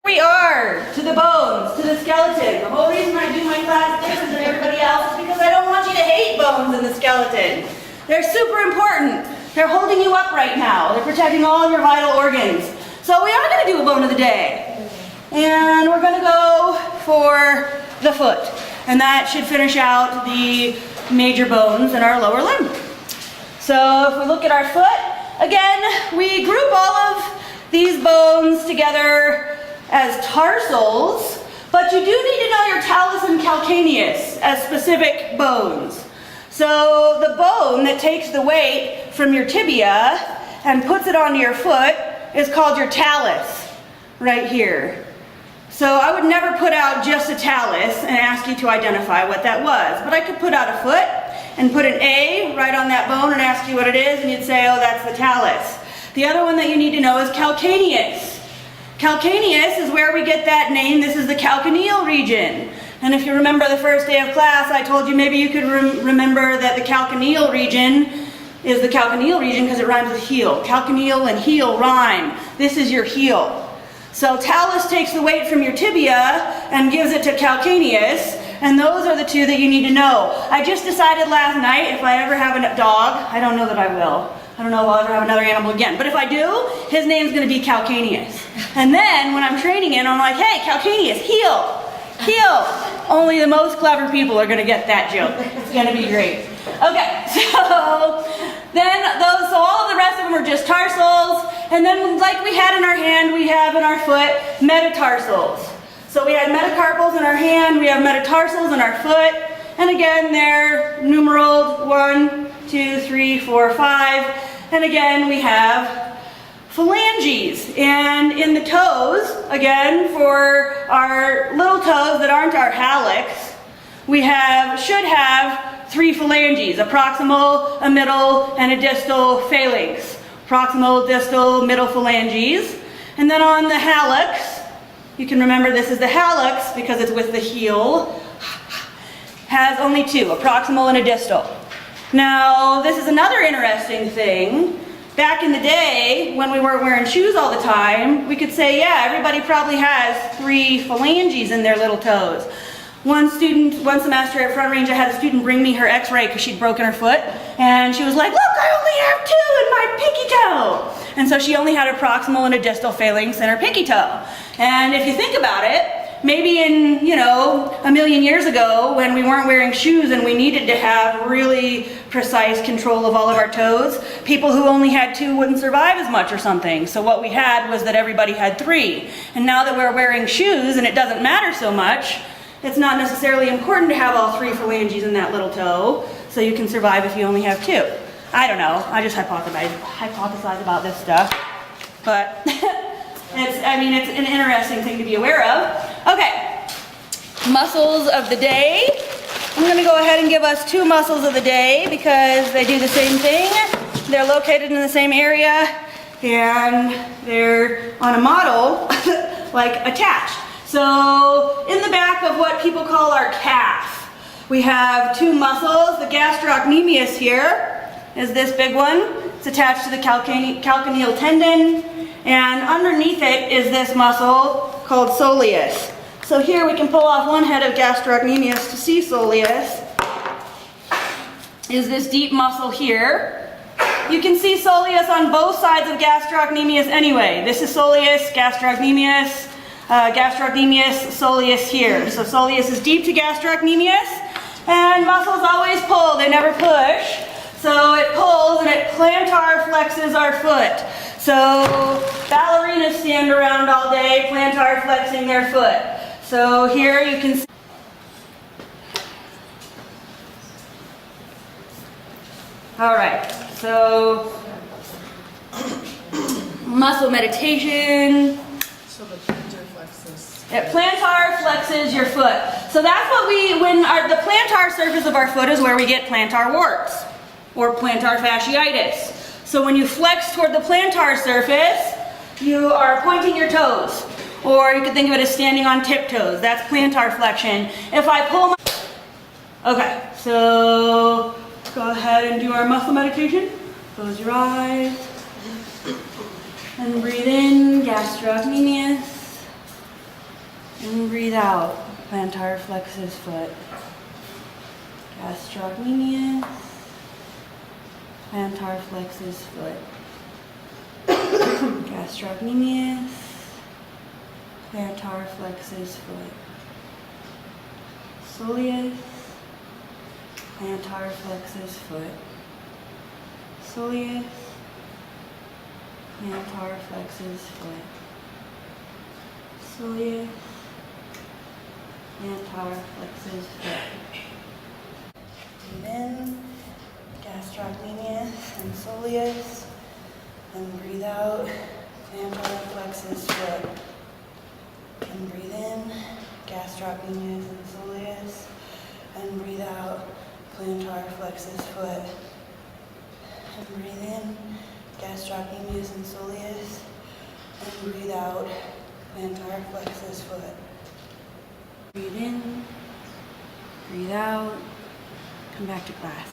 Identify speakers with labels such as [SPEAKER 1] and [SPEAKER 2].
[SPEAKER 1] We are to the bones, to the skeleton. The whole reason I do my class different than everybody else is because I don't want you to hate bones in the skeleton. They're super important. They're holding you up right now. They're protecting all of your vital organs. So we are going to do a bone of the day. And we're going to go for the foot. And that should finish out the major bones in our lower limb. So if we look at our foot, again, we group all of these bones together as tarsals, but you do need to know your talus and calcaneus as specific bones. So the bone that takes the weight from your tibia and puts it onto your foot is called your talus, right here. So I would never put out just a talus and ask you to identify what that was, but I could put out a foot and put an A right on that bone and ask you what it is, and you'd say, oh, that's the talus. The other one that you need to know is calcaneus. Calcaneus is where we get that name. This is the calcaneal region. And if you remember the first day of class, I told you maybe you could remember that the calcaneal region is the calcaneal region because it rhymes with heel. Calcaneal and heel rhyme. This is your heel. So talus takes the weight from your tibia and gives it to calcaneus, and those are the two that you need to know. I just decided last night if I ever have a dog, I don't know that I will. I don't know if I'll ever have another animal again. But if I do, his name's going to be Calcaneus. And then when I'm training him, I'm like, hey, Calcaneus, heel, heel. Only the most clever people are going to get that joke. It's going to be great. Okay, so then so all of the rest of them are just tarsals. And then like we had in our hand, we have in our foot metatarsals. So we had metacarpals in our hand, we have metatarsals in our foot. And again, they're numeraled 1, 2, 3, 4, 5. And again, we have phalanges. And in the toes, again, for our little toes that aren't our hallux, we should have 3 phalanges, a proximal, a middle, and a distal phalanx. Proximal, distal, middle phalanges. And then on the hallux, you can remember this is the hallux because it's with the heel, has only 2, a proximal and a distal. Now, this is another interesting thing. Back in the day, when we weren't wearing shoes all the time, we could say, yeah, everybody probably has 3 phalanges in their little toes. One semester at Front Range, I had a student bring me her x-ray because she'd broken her foot, and she was like, look, I only have 2 in my pinky toe. And so she only had a proximal and a distal phalanx in her pinky toe. And if you think about it, maybe in, a million years ago when we weren't wearing shoes and we needed to have really precise control of all of our toes, people who only had 2 wouldn't survive as much or something. So what we had was that everybody had 3. And now that we're wearing shoes and it doesn't matter so much, it's not necessarily important to have all 3 phalanges in that little toe so you can survive if you only have 2. I don't know. I just hypothesize about this stuff. But it's an interesting thing to be aware of. Okay, muscles of the day. I'm going to go ahead and give us 2 muscles of the day because they do the same thing. They're located in the same area and they're on a model like attached. So in the back of what people call our calf, we have 2 muscles. The gastrocnemius here is this big one. It's attached to the calcaneal tendon. And underneath it is this muscle called soleus. So here we can pull off one head of gastrocnemius to see soleus. Is this deep muscle here. You can see soleus on both sides of gastrocnemius anyway. This is soleus, gastrocnemius, soleus here. So soleus is deep to gastrocnemius, and muscles always pull, they never push. So it pulls and it plantar flexes our foot. So ballerinas stand around all day plantar flexing their foot. So here you can see. All right, so muscle meditation.
[SPEAKER 2] So the plantar flexes.
[SPEAKER 1] It plantar flexes your foot. So that's what the plantar surface of our foot is where we get plantar warts or plantar fasciitis. So when you flex toward the plantar surface, you are pointing your toes. Or you could think of it as standing on tiptoes. That's plantar flexion. If I pull my... Okay, so go ahead and do our muscle meditation. Close your eyes. And breathe in, gastrocnemius. And breathe out. Plantar flexus foot. Gastrocnemius. Plantar flexus foot. Gastrocnemius. Plantar flexus foot. Soleus. Plantar flexus foot. Soleus. Plantar flexus foot. Soleus. Plantar flexus foot. And then gastrocnemius and soleus. And breathe out. Plantar flexus foot. And breathe in. Gastrocnemius and soleus. And breathe out. Plantar flexus foot. And breathe in. Gastrocnemius and soleus. And breathe out. Plantar flexus foot. Breathe in. Breathe out. Come back to class.